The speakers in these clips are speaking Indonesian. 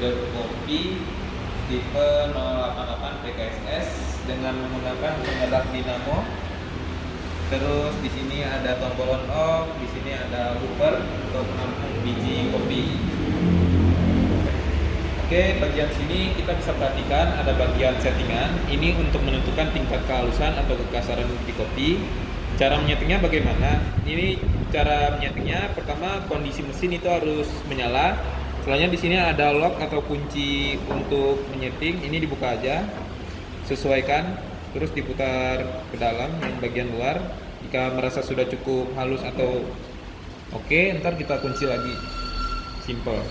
grinder kopi tipe 088 PKSS dengan menggunakan penyedap dinamo. Terus di sini ada tombol on off, di sini ada hooper untuk menampung biji kopi. Oke, bagian sini kita bisa perhatikan ada bagian settingan. Ini untuk menentukan tingkat kehalusan atau kekasaran biji kopi. Cara menyetingnya bagaimana? Ini cara menyetingnya, pertama kondisi mesin itu harus menyala. Selanjutnya di sini ada lock atau kunci untuk menyeting. Ini dibuka aja, sesuaikan, terus diputar ke dalam yang bagian luar. Jika merasa sudah cukup halus atau oke, ntar kita kunci lagi. Simple.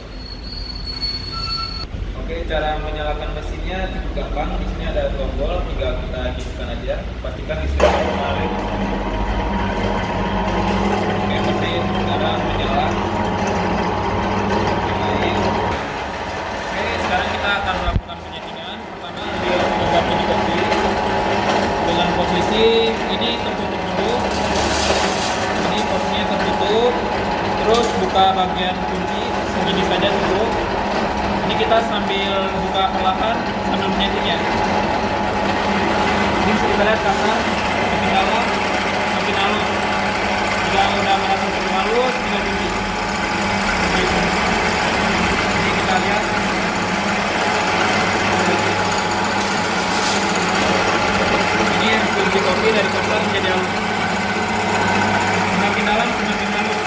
Oke, cara menyalakan mesinnya cukup gampang. Di sini ada tombol, tinggal kita hidupkan aja. Pastikan listrik mengalir. Oke, mesin sekarang menyala. Oke, sekarang kita akan melakukan penyetingan. Pertama, dia mencoba biji kopi dengan posisi ini tertutup dulu. Ini posisinya tertutup. Terus buka bagian kunci segini saja cukup. Ini kita sambil buka perlahan sambil menyeting ya. Ini bisa kita lihat karena makin dalam makin halus. Jika udah merasa cukup halus, tinggal kunci. Ini kita lihat. Ini yang kunci kopi dari kasar menjadi halus. Semakin dalam semakin halus.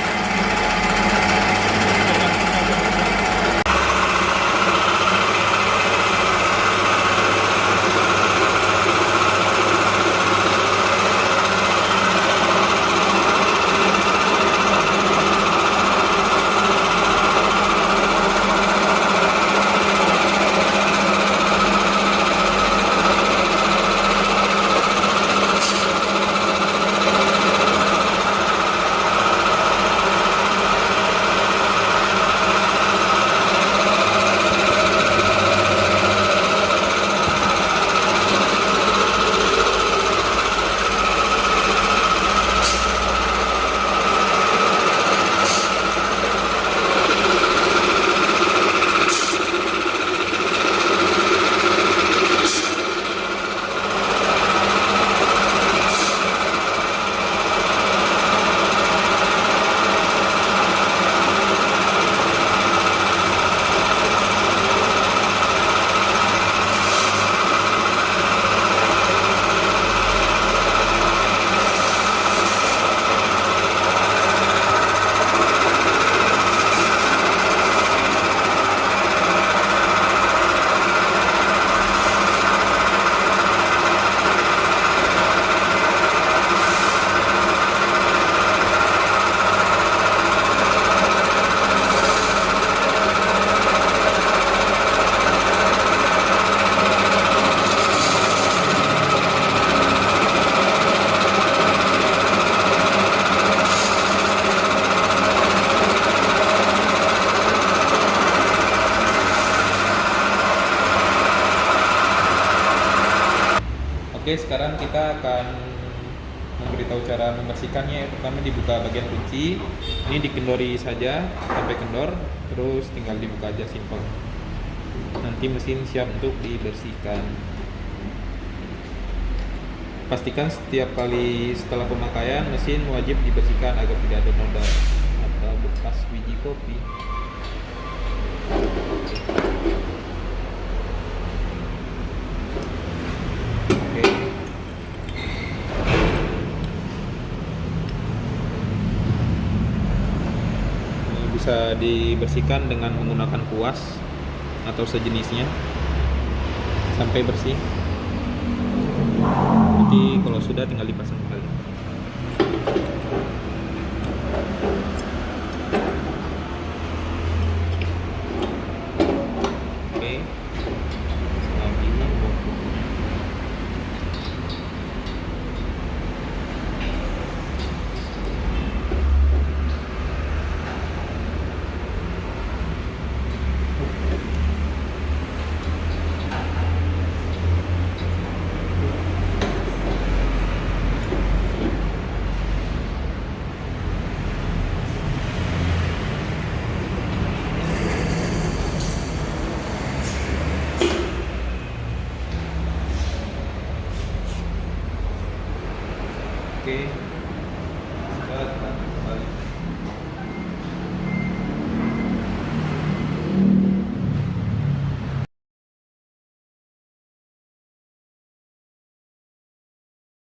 Oke, sekarang kita akan memberitahu cara membersihkannya. Pertama dibuka bagian kunci, ini dikendori saja sampai kendor, terus tinggal dibuka aja, simpel. Nanti mesin siap untuk dibersihkan. Pastikan setiap kali setelah pemakaian mesin wajib dibersihkan agar tidak ada noda atau bekas biji kopi. Bisa dibersihkan dengan menggunakan kuas atau sejenisnya sampai bersih. Nanti kalau sudah tinggal dipasang kembali.